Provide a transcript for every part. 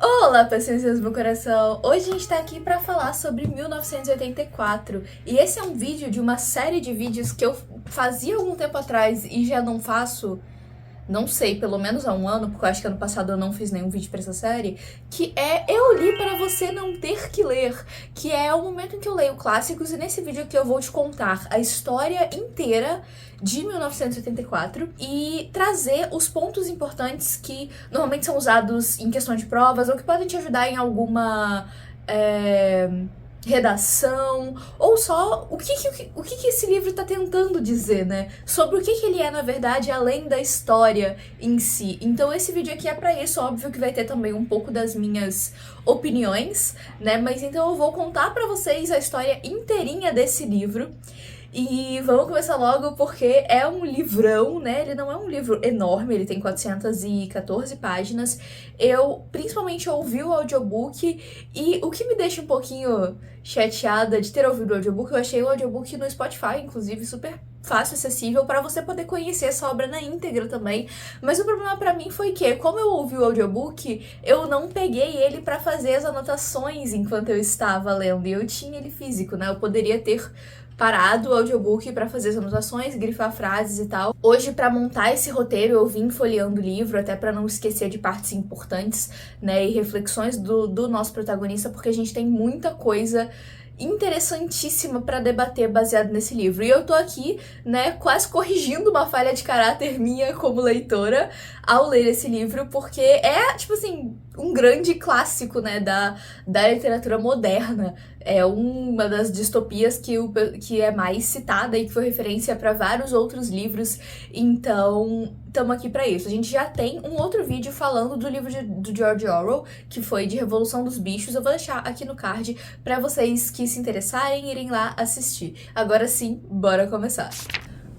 Olá, pessoas do meu coração! Hoje a gente tá aqui pra falar sobre 1984 e esse é um vídeo de uma série de vídeos que eu fazia algum tempo atrás e já não faço, não sei, pelo menos há um ano, porque eu acho que ano passado eu não fiz nenhum vídeo pra essa série, que é Eu Li Para Você Não Ter Que Ler, que é o momento em que eu leio clássicos e nesse vídeo aqui eu vou te contar a história inteira de 1984 e trazer os pontos importantes que normalmente são usados em questão de provas ou que podem te ajudar em alguma redação, ou só o que esse livro tá tentando dizer, né? Sobre o que ele é, na verdade, além da história em si. Então esse vídeo aqui é pra isso, óbvio que vai ter também um pouco das minhas opiniões, né? Mas então eu vou contar pra vocês a história inteirinha desse livro. E vamos começar logo porque é um livrão, né? Ele não é um livro enorme, ele tem 414 páginas. Eu principalmente ouvi o audiobook e o que me deixa um pouquinho chateada de ter ouvido o audiobook, eu achei o audiobook no Spotify, inclusive, super fácil, acessível, para você poder conhecer essa obra na íntegra também. Mas o problema pra mim foi que, como eu ouvi o audiobook, eu não peguei ele pra fazer as anotações enquanto eu estava lendo. E eu tinha ele físico, né? Eu poderia ter parado o audiobook pra fazer as anotações, grifar frases e tal. Hoje, pra montar esse roteiro, eu vim folheando o livro, até pra não esquecer de partes importantes, né, e reflexões do nosso protagonista, porque a gente tem muita coisa interessantíssima pra debater baseado nesse livro. E eu tô aqui, né, quase corrigindo uma falha de caráter minha como leitora ao ler esse livro, porque é, tipo assim, um grande clássico, né, da literatura moderna. É uma das distopias que é mais citada e que foi referência para vários outros livros, então estamos aqui para isso. A gente já tem um outro vídeo falando do livro do George Orwell, que foi de Revolução dos Bichos. Eu vou deixar aqui no card para vocês que se interessarem irem lá assistir. Agora sim, bora começar!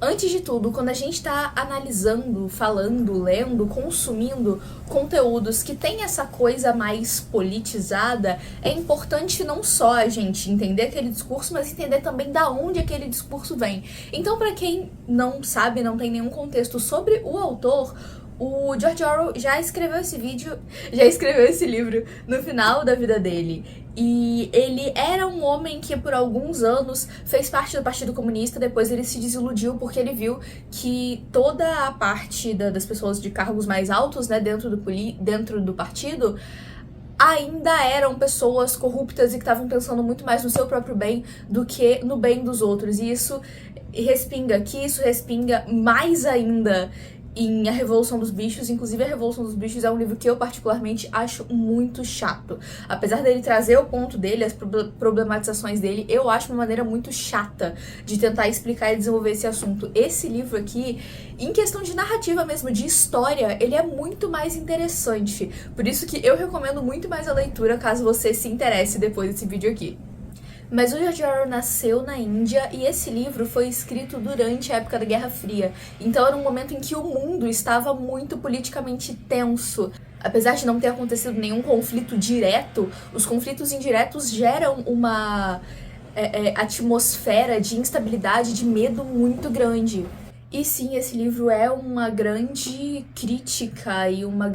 Antes de tudo, quando a gente tá analisando, falando, lendo, consumindo conteúdos que tem essa coisa mais politizada, é importante não só a gente entender aquele discurso, mas entender também da onde aquele discurso vem. Então, pra quem não sabe, não tem nenhum contexto sobre o autor, o George Orwell já escreveu esse livro no final da vida dele. E ele era um homem que por alguns anos fez parte do Partido Comunista, depois ele se desiludiu porque ele viu que toda a parte das pessoas de cargos mais altos, né, dentro do partido, ainda eram pessoas corruptas e que estavam pensando muito mais no seu próprio bem do que no bem dos outros. E isso respinga aqui, isso respinga mais ainda em A Revolução dos Bichos. Inclusive, A Revolução dos Bichos é um livro que eu particularmente acho muito chato. Apesar dele trazer o ponto dele, as problematizações dele, eu acho uma maneira muito chata de tentar explicar e desenvolver esse assunto. Esse livro aqui, em questão de narrativa mesmo, de história, ele é muito mais interessante. Por isso que eu recomendo muito mais a leitura, caso você se interesse depois desse vídeo aqui. Mas o George Orwell nasceu na Índia e esse livro foi escrito durante a época da Guerra Fria. Então era um momento em que o mundo estava muito politicamente tenso. Apesar de não ter acontecido nenhum conflito direto, os conflitos indiretos geram uma atmosfera de instabilidade, de medo muito grande. E sim, esse livro é uma grande crítica e uma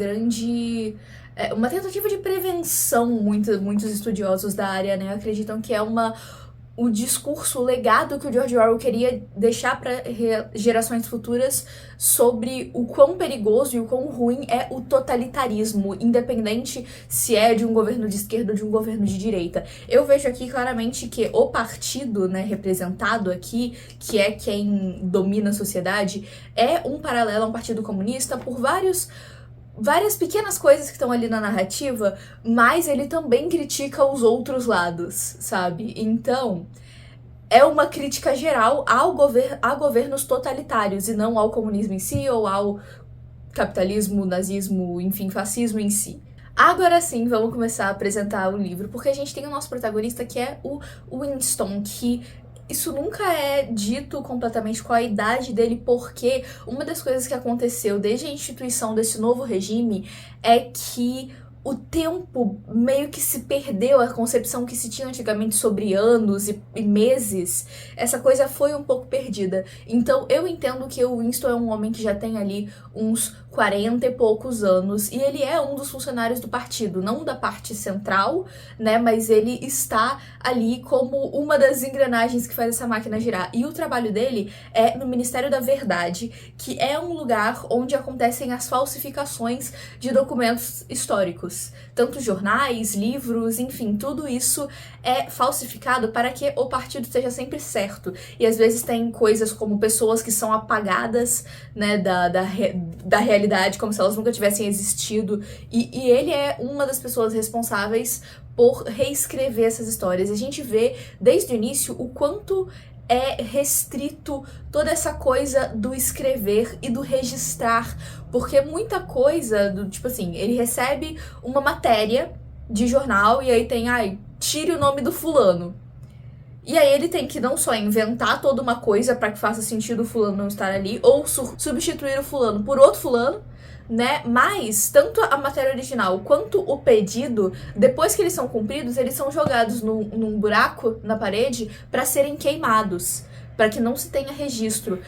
uma tentativa de prevenção. Muitos estudiosos da área, né, acreditam que é o discurso, o legado que o George Orwell queria deixar para gerações futuras sobre o quão perigoso e o quão ruim é o totalitarismo, independente se é de um governo de esquerda ou de um governo de direita. Eu vejo aqui claramente que o partido, né, representado aqui, que é quem domina a sociedade, é um paralelo a um partido comunista por várias pequenas coisas que estão ali na narrativa, mas ele também critica os outros lados, sabe? Então, é uma crítica geral a governos totalitários e não ao comunismo em si ou ao capitalismo, nazismo, enfim, fascismo em si. Agora sim, vamos começar a apresentar o livro, porque a gente tem o nosso protagonista que é o Winston, que isso nunca é dito completamente qual a idade dele, porque uma das coisas que aconteceu desde a instituição desse novo regime é que o tempo meio que se perdeu, a concepção que se tinha antigamente sobre anos e meses, essa coisa foi um pouco perdida. Então eu entendo que o Winston é um homem que já tem ali uns 40 e poucos anos, e ele é um dos funcionários do partido, não da parte central, né, mas ele está ali como uma das engrenagens que faz essa máquina girar. E o trabalho dele é no Ministério da Verdade, que é um lugar onde acontecem as falsificações de documentos históricos. Tanto jornais, livros, enfim, tudo isso é falsificado para que o partido esteja sempre certo. E às vezes tem coisas como pessoas que são apagadas, né, da realidade, como se elas nunca tivessem existido. E ele é uma das pessoas responsáveis por reescrever essas histórias. A gente vê desde o início o quanto é restrito toda essa coisa do escrever e do registrar, porque muita coisa do tipo assim, ele recebe uma matéria de jornal e aí tem, tire o nome do fulano. E aí ele tem que não só inventar toda uma coisa para que faça sentido o fulano não estar ali, ou substituir o fulano por outro fulano, né? Mas tanto a matéria original quanto o pedido, depois que eles são cumpridos, eles são jogados num buraco na parede para serem queimados, para que não se tenha registro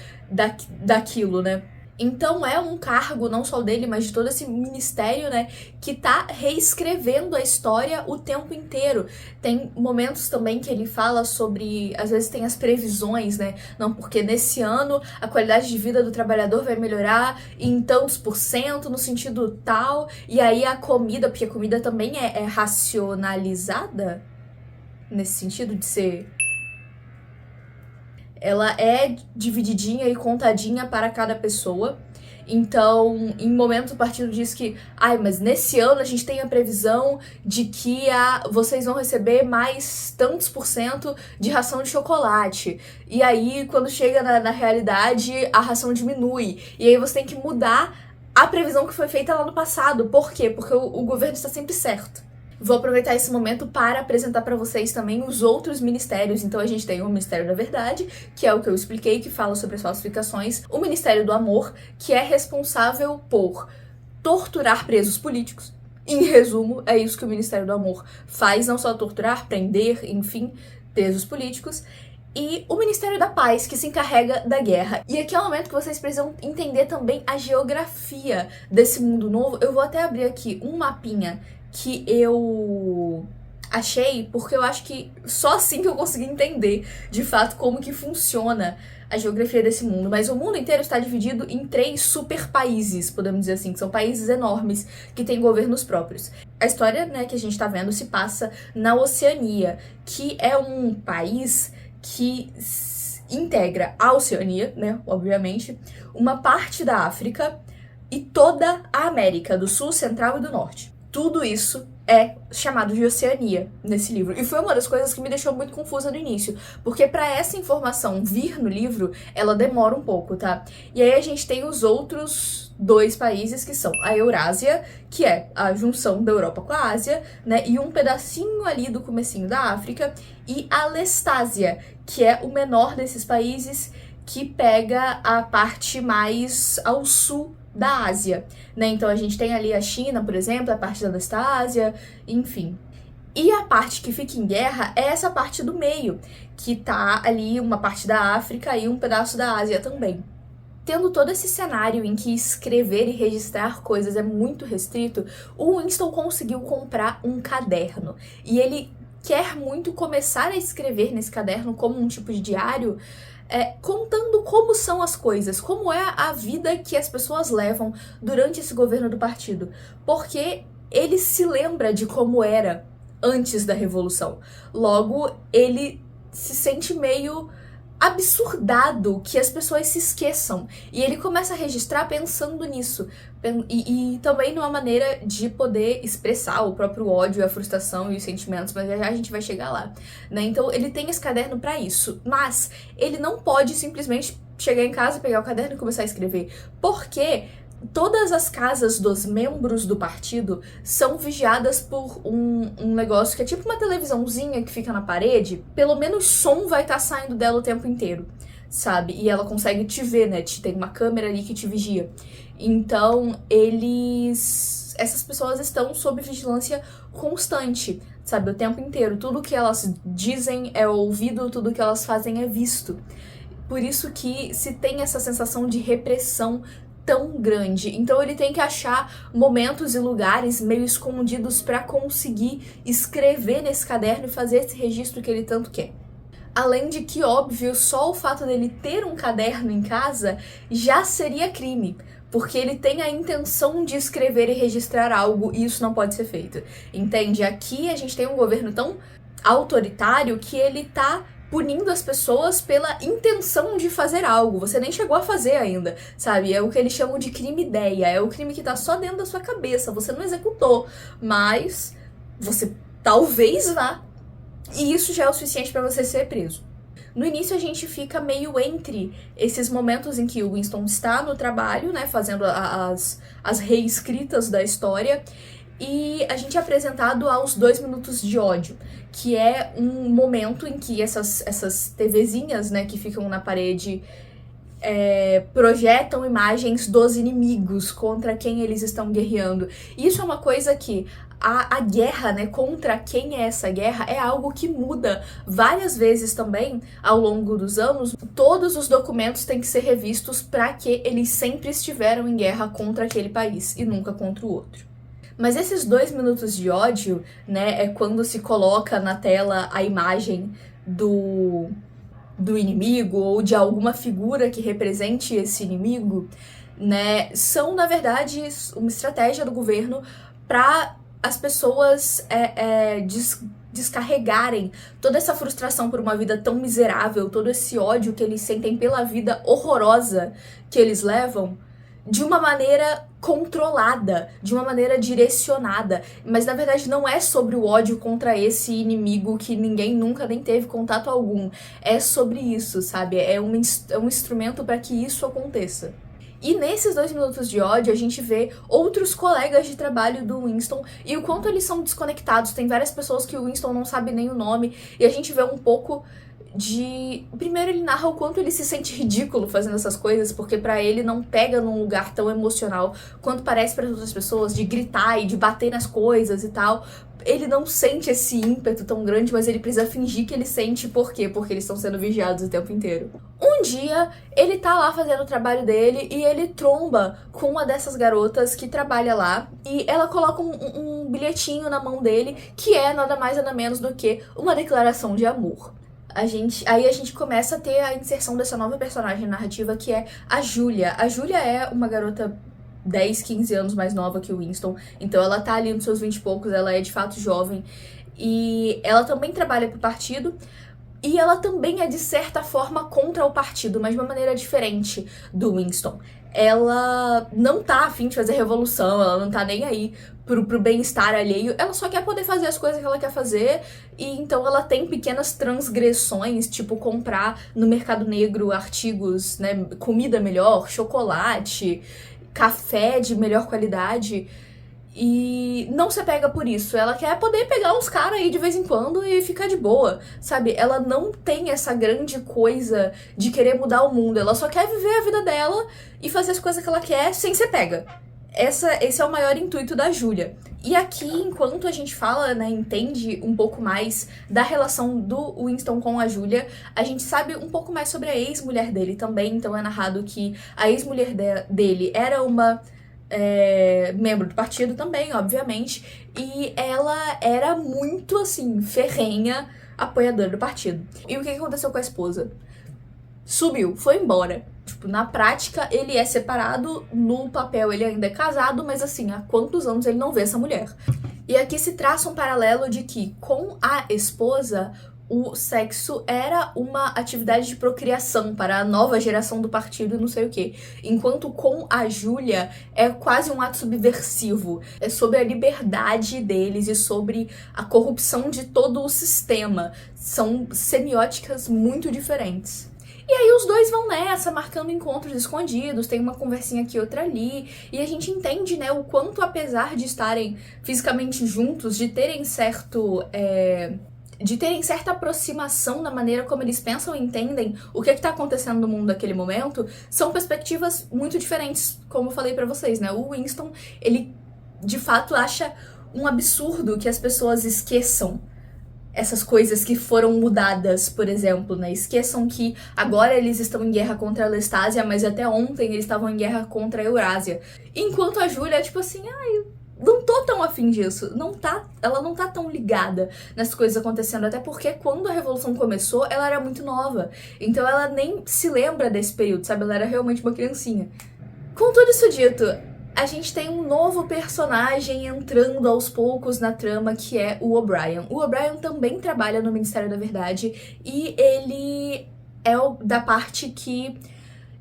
daquilo, né? Então é um cargo, não só dele, mas de todo esse ministério, né, que tá reescrevendo a história o tempo inteiro. Tem momentos também que ele fala sobre, às vezes tem as previsões, né, não, porque nesse ano a qualidade de vida do trabalhador vai melhorar em tantos % no sentido tal, e aí a comida, porque a comida também é racionalizada, nesse sentido de ser... Ela é divididinha e contadinha para cada pessoa. Então, em momentos o partido diz que, mas nesse ano a gente tem a previsão de que vocês vão receber mais tantos % de ração de chocolate. E aí, quando chega na realidade, a ração diminui. E aí você tem que mudar a previsão que foi feita lá no passado. Por quê? Porque o governo está sempre certo. Vou aproveitar esse momento para apresentar para vocês também os outros ministérios. Então a gente tem o Ministério da Verdade, que é o que eu expliquei, que fala sobre as falsificações. O Ministério do Amor, que é responsável por torturar presos políticos. Em resumo, é isso que o Ministério do Amor faz, não só torturar, prender, enfim, presos políticos. E o Ministério da Paz, que se encarrega da guerra. E aqui é o momento que vocês precisam entender também a geografia desse mundo novo. Eu vou até abrir aqui um mapinha que eu achei, porque eu acho que só assim que eu consegui entender, de fato, como que funciona a geografia desse mundo. Mas o mundo inteiro está dividido em 3 super países, podemos dizer assim, que são países enormes, que têm governos próprios. A história, né, que a gente está vendo se passa na Oceania, que é um país que integra a Oceania, né, obviamente, uma parte da África e toda a América do Sul, Central e do Norte. Tudo isso é chamado de Oceania nesse livro. E foi uma das coisas que me deixou muito confusa no início, porque para essa informação vir no livro, ela demora um pouco, tá? E aí a gente tem os outros 2 países que são a Eurásia, que é a junção da Europa com a Ásia, né? E um pedacinho ali do comecinho da África, e a Lestásia, que é o menor desses países, que pega a parte mais ao sul da Ásia, né? Então a gente tem ali a China, por exemplo, a parte da Lestásia, enfim. E a parte que fica em guerra é essa parte do meio, que tá ali uma parte da África e um pedaço da Ásia também. Tendo todo esse cenário em que escrever e registrar coisas é muito restrito, o Winston conseguiu comprar um caderno. E ele quer muito começar a escrever nesse caderno como um tipo de diário, contando como são as coisas, como é a vida que as pessoas levam durante esse governo do partido. Porque ele se lembra de como era antes da Revolução. Logo, ele se sente meio absurdado que as pessoas se esqueçam. E ele começa a registrar pensando nisso. E também numa maneira de poder expressar o próprio ódio, a frustração e os sentimentos, mas já a gente vai chegar lá, né? Então ele tem esse caderno pra isso, mas ele não pode simplesmente chegar em casa, pegar o caderno e começar a escrever, porque todas as casas dos membros do partido são vigiadas por um negócio que é tipo uma televisãozinha que fica na parede. Pelo menos som vai estar saindo dela o tempo inteiro, sabe? E ela consegue te ver, né? Tem uma câmera ali que te vigia. Então, essas pessoas estão sob vigilância constante, sabe? O tempo inteiro. Tudo que elas dizem é ouvido, tudo que elas fazem é visto. Por isso que se tem essa sensação de repressão tão grande. Então ele tem que achar momentos e lugares meio escondidos para conseguir escrever nesse caderno e fazer esse registro que ele tanto quer. Além de que, óbvio, só o fato dele ter um caderno em casa já seria crime, porque ele tem a intenção de escrever e registrar algo e isso não pode ser feito. Entende? Aqui a gente tem um governo tão autoritário que ele tá punindo as pessoas pela intenção de fazer algo. Você nem chegou a fazer ainda, sabe? É o que eles chamam de crime-ideia. É o crime que tá só dentro da sua cabeça. Você não executou, mas você talvez vá. E isso já é o suficiente pra você ser preso. No início a gente fica meio entre esses momentos em que o Winston está no trabalho, né, fazendo as reescritas da história, e a gente é apresentado aos 2 minutos de ódio, que é um momento em que essas TVzinhas, né, que ficam na parede, projetam imagens dos inimigos contra quem eles estão guerreando. E isso é uma coisa que a guerra, né, contra quem é essa guerra, é algo que muda várias vezes também ao longo dos anos. Todos os documentos têm que ser revistos para que eles sempre estiveram em guerra contra aquele país e nunca contra o outro. Mas esses 2 minutos de ódio, né, é quando se coloca na tela a imagem do inimigo ou de alguma figura que represente esse inimigo, né, são, na verdade, uma estratégia do governo para as pessoas descarregarem toda essa frustração por uma vida tão miserável, todo esse ódio que eles sentem pela vida horrorosa que eles levam, de uma maneira controlada, de uma maneira direcionada. Mas na verdade não é sobre o ódio contra esse inimigo que ninguém nunca nem teve contato algum. É sobre isso, sabe? É um instrumento para que isso aconteça. E nesses 2 minutos de ódio, a gente vê outros colegas de trabalho do Winston e o quanto eles são desconectados. Tem várias pessoas que o Winston não sabe nem o nome, e a gente vê um pouco de... Primeiro ele narra o quanto ele se sente ridículo fazendo essas coisas, porque pra ele não pega num lugar tão emocional quanto parece para outras pessoas, de gritar e de bater nas coisas e tal. Ele não sente esse ímpeto tão grande, mas ele precisa fingir que ele sente. Por quê? Porque eles estão sendo vigiados o tempo inteiro. Um dia, ele tá lá fazendo o trabalho dele e ele tromba com uma dessas garotas que trabalha lá, e ela coloca um bilhetinho na mão dele, que é nada mais nada menos do que uma declaração de amor. Aí a gente começa a ter a inserção dessa nova personagem narrativa, que é a Julia. A Julia é uma garota 10, 15 anos mais nova que o Winston, então ela tá ali nos seus 20 e poucos, ela é de fato jovem, e ela também trabalha pro partido, e ela também é de certa forma contra o partido, mas de uma maneira diferente do Winston. Ela não tá afim de fazer revolução, ela não tá nem aí pro bem-estar alheio, ela só quer poder fazer as coisas que ela quer fazer, e então ela tem pequenas transgressões, tipo comprar no mercado negro artigos, né, comida melhor, chocolate, café de melhor qualidade, e não se apega por isso. Ela quer poder pegar uns caras aí de vez em quando e ficar de boa, sabe? Ela não tem essa grande coisa de querer mudar o mundo, ela só quer viver a vida dela e fazer as coisas que ela quer sem ser pega. Esse é o maior intuito da Julia. E aqui, enquanto a gente fala, né, entende um pouco mais da relação do Winston com a Julia, a gente sabe um pouco mais sobre a ex-mulher dele também. Então é narrado que a ex-mulher dele era uma membro do partido também, obviamente, e ela era muito, assim, ferrenha apoiadora do partido. E o que aconteceu com a esposa? Sumiu, foi embora. Tipo, na prática, ele é separado, no papel ele ainda é casado, mas assim, há quantos anos ele não vê essa mulher? E aqui se traça um paralelo de que, com a esposa, o sexo era uma atividade de procriação para a nova geração do partido e não sei o quê. Enquanto com a Julia é quase um ato subversivo. É sobre a liberdade deles e sobre a corrupção de todo o sistema. São semióticas muito diferentes. E aí os dois vão nessa, marcando encontros escondidos, tem uma conversinha aqui, outra ali, e a gente entende, né, o quanto, apesar de estarem fisicamente juntos, de terem certa aproximação na maneira como eles pensam e entendem o que tá acontecendo no mundo naquele momento, são perspectivas muito diferentes, como eu falei pra vocês, né? O Winston, ele de fato acha um absurdo que as pessoas esqueçam essas coisas que foram mudadas, por exemplo, né? Esqueçam que agora eles estão em guerra contra a Lestásia, mas até ontem eles estavam em guerra contra a Eurásia. Enquanto a Júlia é tipo assim, não tô tão afim disso. Ela não tá tão ligada nas coisas acontecendo, até porque quando a Revolução começou, ela era muito nova. Então ela nem se lembra desse período, sabe? Ela era realmente uma criancinha. Com tudo isso dito, a gente tem um novo personagem entrando aos poucos na trama, que é o O'Brien. O O'Brien também trabalha no Ministério da Verdade e ele é da parte que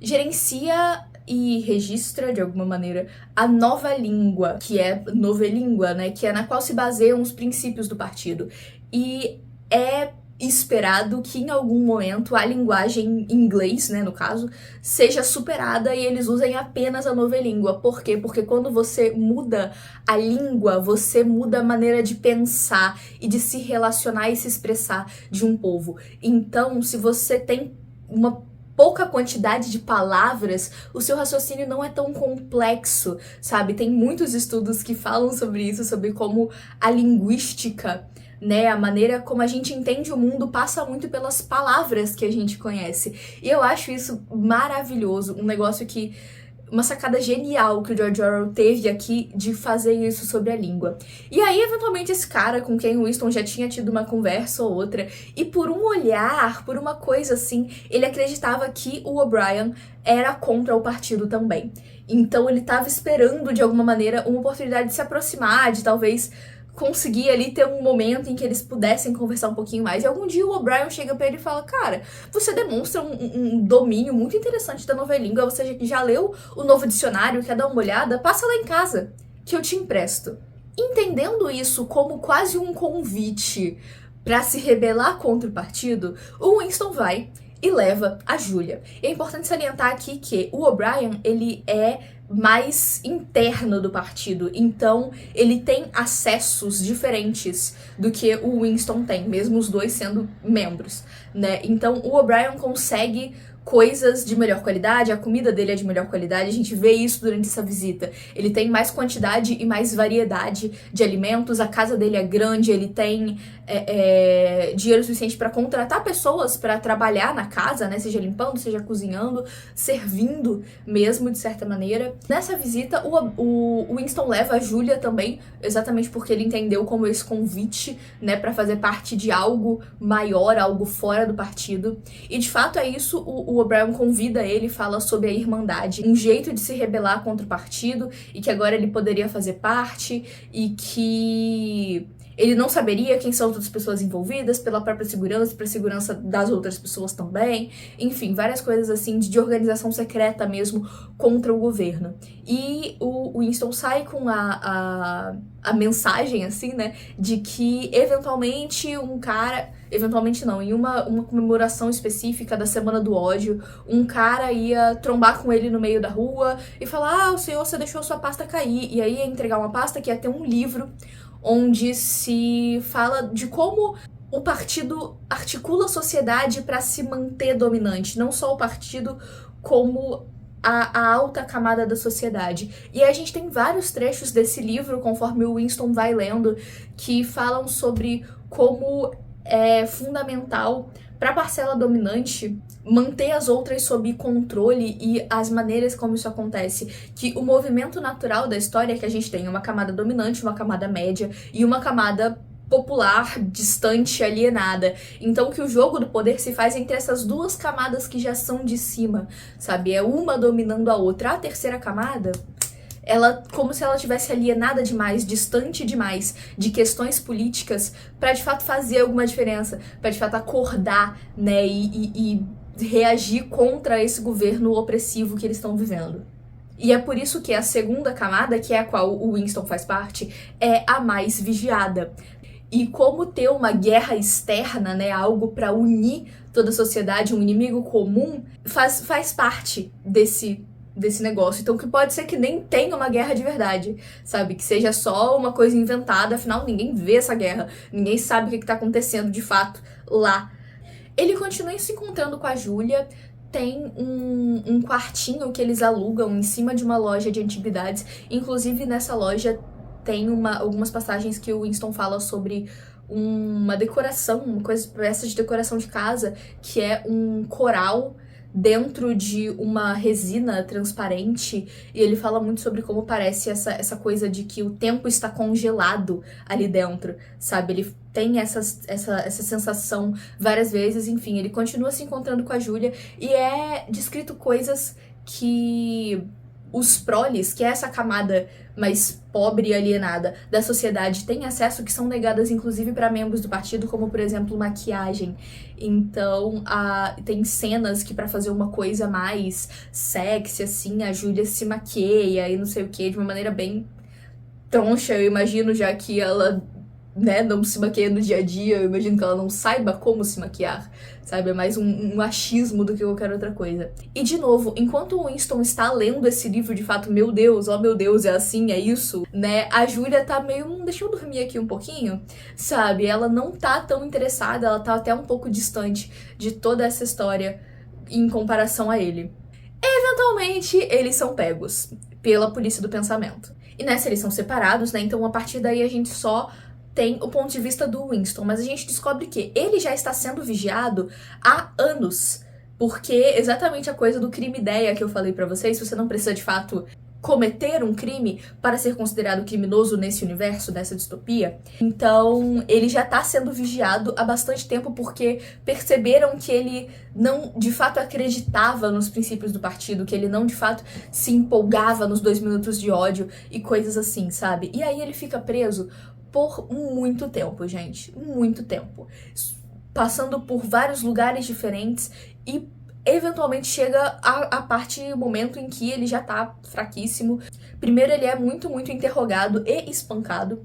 gerencia e registra, de alguma maneira, a nova língua, que é Novelíngua, né? Que é na qual se baseiam os princípios do partido. E é esperado que em algum momento a linguagem em inglês, né, no caso, seja superada e eles usem apenas a Novelíngua. Por quê? Porque quando você muda a língua, você muda a maneira de pensar e de se relacionar e se expressar de um povo. Então, se você tem uma pouca quantidade de palavras, o seu raciocínio não é tão complexo, sabe? Tem muitos estudos que falam sobre isso, sobre como a linguística, né, a maneira como a gente entende o mundo passa muito pelas palavras que a gente conhece. E eu acho isso maravilhoso, um negócio que uma sacada genial que o George Orwell teve aqui de fazer isso sobre a língua. E aí, eventualmente, esse cara com quem o Winston já tinha tido uma conversa ou outra, e por um olhar, por uma coisa assim, ele acreditava que o O'Brien era contra o partido também. Então ele estava esperando, de alguma maneira, uma oportunidade de se aproximar, de talvez conseguir ali ter um momento em que eles pudessem conversar um pouquinho mais. E algum dia o O'Brien chega pra ele e fala, cara, você demonstra um domínio muito interessante da Novelíngua, você já leu o novo dicionário, quer dar uma olhada? Passa lá em casa, que eu te empresto. Entendendo isso como quase um convite pra se rebelar contra o partido, o Winston vai e leva a Júlia. E é importante salientar aqui que o O'Brien, ele é mais interno do partido, então ele tem acessos diferentes do que o Winston tem, mesmo os dois sendo membros, né? Então o O'Brien consegue coisas de melhor qualidade, a comida dele é de melhor qualidade, a gente vê isso durante essa visita. Ele tem mais quantidade e mais variedade de alimentos, a casa dele é grande, ele tem dinheiro suficiente para contratar pessoas para trabalhar na casa, né? Seja limpando, seja cozinhando, servindo mesmo, de certa maneira. Nessa visita, o Winston leva a Júlia também, exatamente porque ele entendeu como esse convite, né, para fazer parte de algo maior, algo fora do partido. E de fato é isso, o O'Brien convida ele e fala sobre a Irmandade, um jeito de se rebelar contra o partido e que agora ele poderia fazer parte e que ele não saberia quem são as outras pessoas envolvidas, pela própria segurança, pela segurança das outras pessoas também. Enfim, várias coisas assim de organização secreta mesmo contra o governo. E o Winston sai com a mensagem, assim, né, de que eventualmente um cara... Eventualmente não, em uma comemoração específica da Semana do Ódio, um cara ia trombar com ele no meio da rua e falar, o senhor, você deixou sua pasta cair. E aí ia entregar uma pasta que ia ter um livro onde se fala de como o partido articula a sociedade para se manter dominante. Não só o partido, como a alta camada da sociedade. E a gente tem vários trechos desse livro, conforme o Winston vai lendo, que falam sobre como é fundamental para a parcela dominante manter as outras sob controle e as maneiras como isso acontece. Que o movimento natural da história é que a gente tem uma camada dominante, uma camada média e uma camada popular, distante, alienada. Então que o jogo do poder se faz entre essas duas camadas que já são de cima, sabe? É uma dominando a outra. A terceira camada, ela, como se ela tivesse alienada demais, distante demais de questões políticas para de fato fazer alguma diferença, para de fato acordar, né, e reagir contra esse governo opressivo que eles estão vivendo. E é por isso que a segunda camada, que é a qual o Winston faz parte, é a mais vigiada. E como ter uma guerra externa, né, algo para unir toda a sociedade, um inimigo comum, faz parte desse negócio. Então que pode ser que nem tenha uma guerra de verdade, sabe? Que seja só uma coisa inventada, afinal ninguém vê essa guerra, ninguém sabe o que tá acontecendo de fato lá. Ele continua se encontrando com a Júlia, tem um quartinho que eles alugam em cima de uma loja de antiguidades, inclusive nessa loja tem algumas passagens que o Winston fala sobre uma decoração, uma peça de decoração de casa, que é um coral dentro de uma resina transparente, e ele fala muito sobre como parece essa coisa de que o tempo está congelado ali dentro, sabe? Ele tem essa sensação várias vezes, enfim, ele continua se encontrando com a Julia, e é descrito coisas que os proles, que é essa camada mais pobre e alienada da sociedade, têm acesso, que são negadas inclusive para membros do partido, como por exemplo maquiagem. Então tem cenas que para fazer uma coisa mais sexy assim, a Julia se maqueia e não sei o que, de uma maneira bem troncha, eu imagino, já que ela, né, não se maquia no dia a dia, eu imagino que ela não saiba como se maquiar, sabe? É mais um achismo do que qualquer outra coisa. E, de novo, enquanto o Winston está lendo esse livro, de fato, meu Deus, oh meu Deus, é assim, é isso, né? A Julia tá meio, deixa eu dormir aqui um pouquinho, sabe? Ela não tá tão interessada, ela tá até um pouco distante de toda essa história em comparação a ele. Eventualmente, eles são pegos pela polícia do pensamento. E nessa eles são separados, né? Então, a partir daí, a gente só tem o ponto de vista do Winston, mas a gente descobre que ele já está sendo vigiado há anos, porque exatamente a coisa do crime-ideia que eu falei pra vocês, você não precisa de fato cometer um crime para ser considerado criminoso nesse universo, nessa distopia. Então, ele já tá sendo vigiado há bastante tempo porque perceberam que ele não, de fato, acreditava nos princípios do partido, que ele não, de fato, se empolgava nos 2 minutos de ódio e coisas assim, sabe? E aí ele fica preso por muito tempo, gente. Muito tempo. Passando por vários lugares diferentes e eventualmente chega a parte, o momento em que ele já tá fraquíssimo. Primeiro ele é muito, muito interrogado e espancado.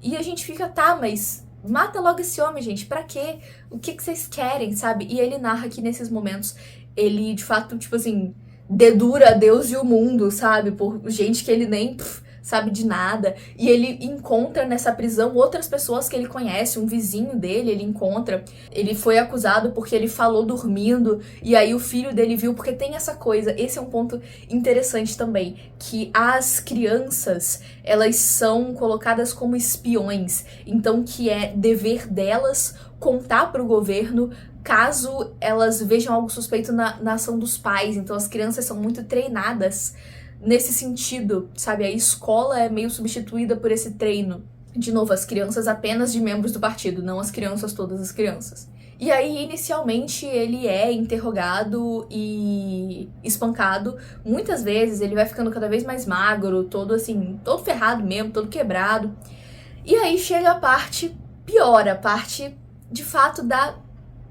E a gente fica, tá, mas mata logo esse homem, gente. Pra quê? O que vocês querem, sabe? E ele narra que nesses momentos ele, de fato, tipo assim, dedura Deus e o mundo, sabe? Por gente que ele nem sabe de nada, e ele encontra nessa prisão outras pessoas que ele conhece, um vizinho dele, ele encontra, ele foi acusado porque ele falou dormindo, e aí o filho dele viu, porque tem essa coisa, esse é um ponto interessante também, que as crianças, elas são colocadas como espiões, então que é dever delas contar pro governo caso elas vejam algo suspeito na ação dos pais, então as crianças são muito treinadas nesse sentido, sabe? A escola é meio substituída por esse treino. De novo, as crianças apenas de membros do partido, não as crianças, todas as crianças. E aí, inicialmente, ele é interrogado e espancado. Muitas vezes, ele vai ficando cada vez mais magro, todo assim, todo ferrado mesmo, todo quebrado. E aí chega a parte pior, a parte, de fato, da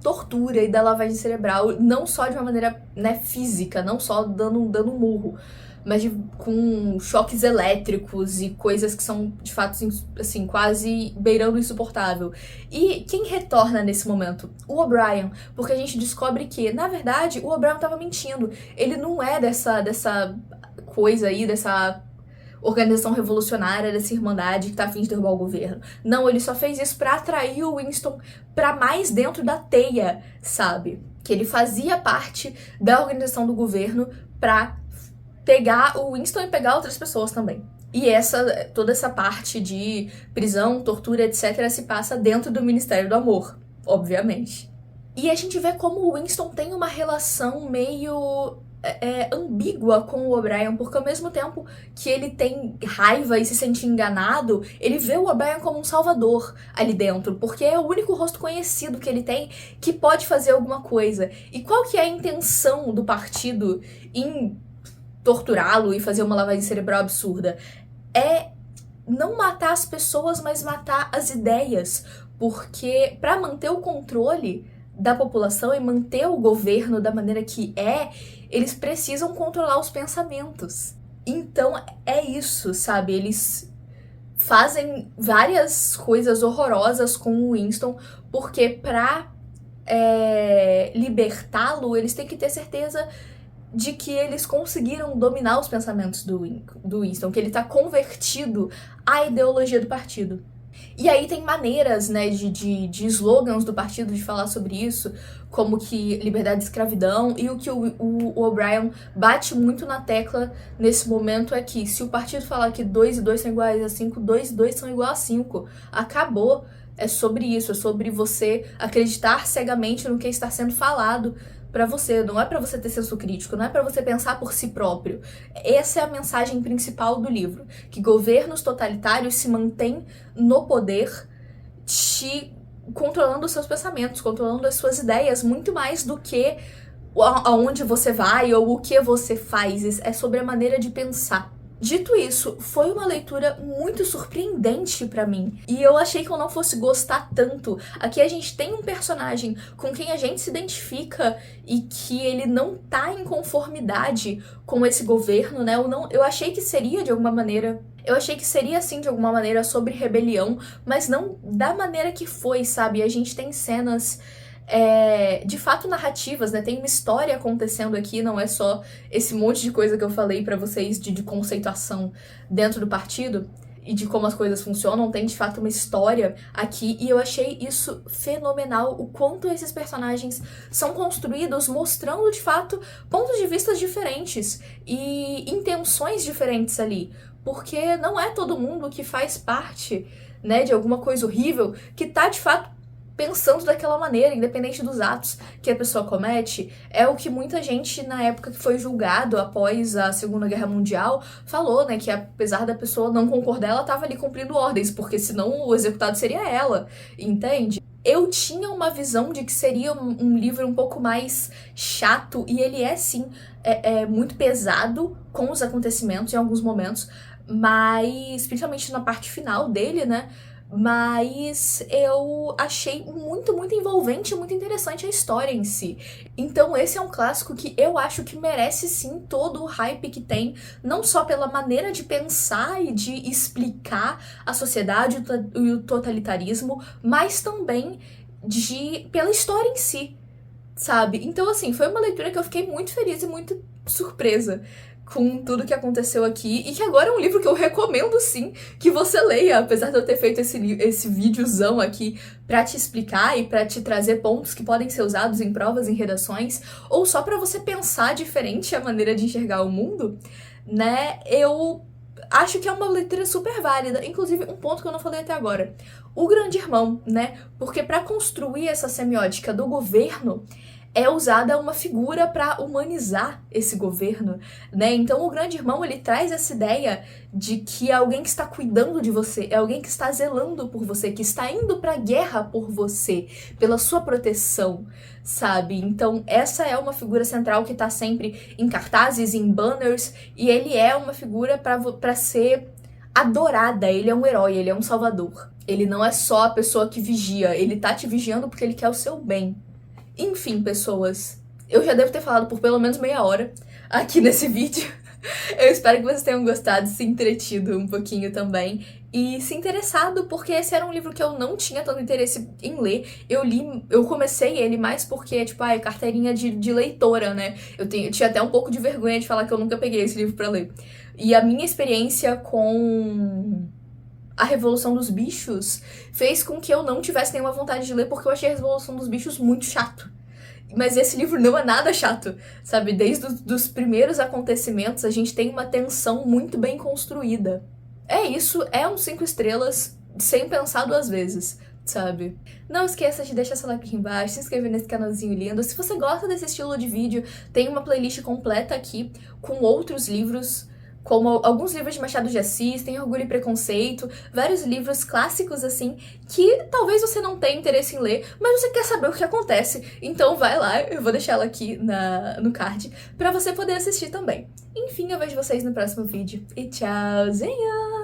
tortura e da lavagem cerebral, não só de uma maneira, né, física, não só dando um murro, mas com choques elétricos e coisas que são, de fato, assim, quase beirando o insuportável. E quem retorna nesse momento? O O'Brien, porque a gente descobre que, na verdade, o O'Brien tava mentindo. Ele não é dessa coisa aí, dessa organização revolucionária, dessa irmandade que tá a fim de derrubar o governo. Não, ele só fez isso pra atrair o Winston pra mais dentro da teia, sabe? Que ele fazia parte da organização do governo pra pegar o Winston e pegar outras pessoas também. E toda essa parte de prisão, tortura, etc. se passa dentro do Ministério do Amor, obviamente. E a gente vê como o Winston tem uma relação meio ambígua com o O'Brien, porque ao mesmo tempo que ele tem raiva e se sente enganado, ele vê o O'Brien como um salvador ali dentro, porque é o único rosto conhecido que ele tem que pode fazer alguma coisa. E qual que é a intenção do partido em torturá-lo e fazer uma lavagem cerebral absurda? É não matar as pessoas, mas matar as ideias, porque para manter o controle da população e manter o governo da maneira que eles precisam controlar os pensamentos. Então é isso, sabe? Eles fazem várias coisas horrorosas com o Winston, porque pra libertá-lo, eles têm que ter certeza de que eles conseguiram dominar os pensamentos do Winston, que ele tá convertido à ideologia do partido. E aí tem maneiras, né, de slogans do partido de falar sobre isso, como que liberdade de escravidão, e o que o O'Brien bate muito na tecla nesse momento é que se o partido falar que 2 e 2 são iguais a 5, 2 e 2 são iguais a 5. Acabou. É sobre isso, é sobre você acreditar cegamente no que está sendo falado pra você. Não é pra você ter senso crítico, não é pra você pensar por si próprio. Essa é a mensagem principal do livro, que governos totalitários se mantêm no poder, te controlando os seus pensamentos, controlando as suas ideias, muito mais do que aonde você vai ou o que você faz. É sobre a maneira de pensar. Dito isso, foi uma leitura muito surpreendente pra mim, e eu achei que eu não fosse gostar tanto. Aqui a gente tem um personagem com quem a gente se identifica e que ele não tá em conformidade com esse governo, né? Eu achei que seria de alguma maneira... Eu achei que seria, assim, de alguma maneira sobre rebelião, mas não da maneira que foi, sabe? A gente tem cenas... de fato narrativas, né? Tem uma história acontecendo aqui, não é só esse monte de coisa que eu falei pra vocês de conceituação dentro do partido e de como as coisas funcionam. Tem de fato uma história aqui e eu achei isso fenomenal, o quanto esses personagens são construídos mostrando de fato pontos de vista diferentes e intenções diferentes ali, porque não é todo mundo que faz parte, né, de alguma coisa horrível que tá de fato pensando daquela maneira, independente dos atos que a pessoa comete. É o que muita gente, na época que foi julgado após a Segunda Guerra Mundial, falou, né, que apesar da pessoa não concordar, ela tava ali cumprindo ordens, porque senão o executado seria ela, entende? Eu tinha uma visão de que seria um livro um pouco mais chato, e ele é sim, muito pesado com os acontecimentos em alguns momentos, mas principalmente na parte final dele, né? Mas eu achei muito, muito envolvente e muito interessante a história em si. Então esse é um clássico que eu acho que merece sim todo o hype que tem, não só pela maneira de pensar e de explicar a sociedade e o totalitarismo, mas também pela história em si, sabe? Então assim, foi uma leitura que eu fiquei muito feliz e muito surpresa com tudo que aconteceu aqui, e que agora é um livro que eu recomendo sim que você leia, apesar de eu ter feito esse videozão aqui pra te explicar e pra te trazer pontos que podem ser usados em provas, em redações, ou só pra você pensar diferente a maneira de enxergar o mundo, né? Eu acho que é uma leitura super válida. Inclusive, um ponto que eu não falei até agora, o Grande Irmão, né? Porque pra construir essa semiótica do governo, é usada uma figura para humanizar esse governo, né? Então o Grande Irmão, ele traz essa ideia de que é alguém que está cuidando de você, é alguém que está zelando por você, que está indo pra guerra por você, pela sua proteção, sabe? Então essa é uma figura central que tá sempre em cartazes, em banners, e ele é uma figura para ser adorada, ele é um herói, ele é um salvador. Ele não é só a pessoa que vigia, ele tá te vigiando porque ele quer o seu bem. Enfim, pessoas, eu já devo ter falado por pelo menos meia hora aqui nesse vídeo. Eu espero que vocês tenham gostado, se entretido um pouquinho também e se interessado, porque esse era um livro que eu não tinha tanto interesse em ler. Eu comecei ele mais porque, tipo, carteirinha de leitora, né? Eu tinha até um pouco de vergonha de falar que eu nunca peguei esse livro pra ler. E a minha experiência com A Revolução dos Bichos fez com que eu não tivesse nenhuma vontade de ler, porque eu achei A Revolução dos Bichos muito chato. Mas esse livro não é nada chato, sabe? Desde os primeiros acontecimentos, a gente tem uma tensão muito bem construída. É isso, é um 5 estrelas, sem pensar 2 vezes, sabe? Não esqueça de deixar seu like aqui embaixo, se inscrever nesse canalzinho lindo. Se você gosta desse estilo de vídeo, tem uma playlist completa aqui com outros livros, como alguns livros de Machado de Assis, tem Orgulho e Preconceito, vários livros clássicos assim, que talvez você não tenha interesse em ler, mas você quer saber o que acontece, então vai lá, eu vou deixar ela aqui no card, pra você poder assistir também. Enfim, eu vejo vocês no próximo vídeo, e tchauzinho!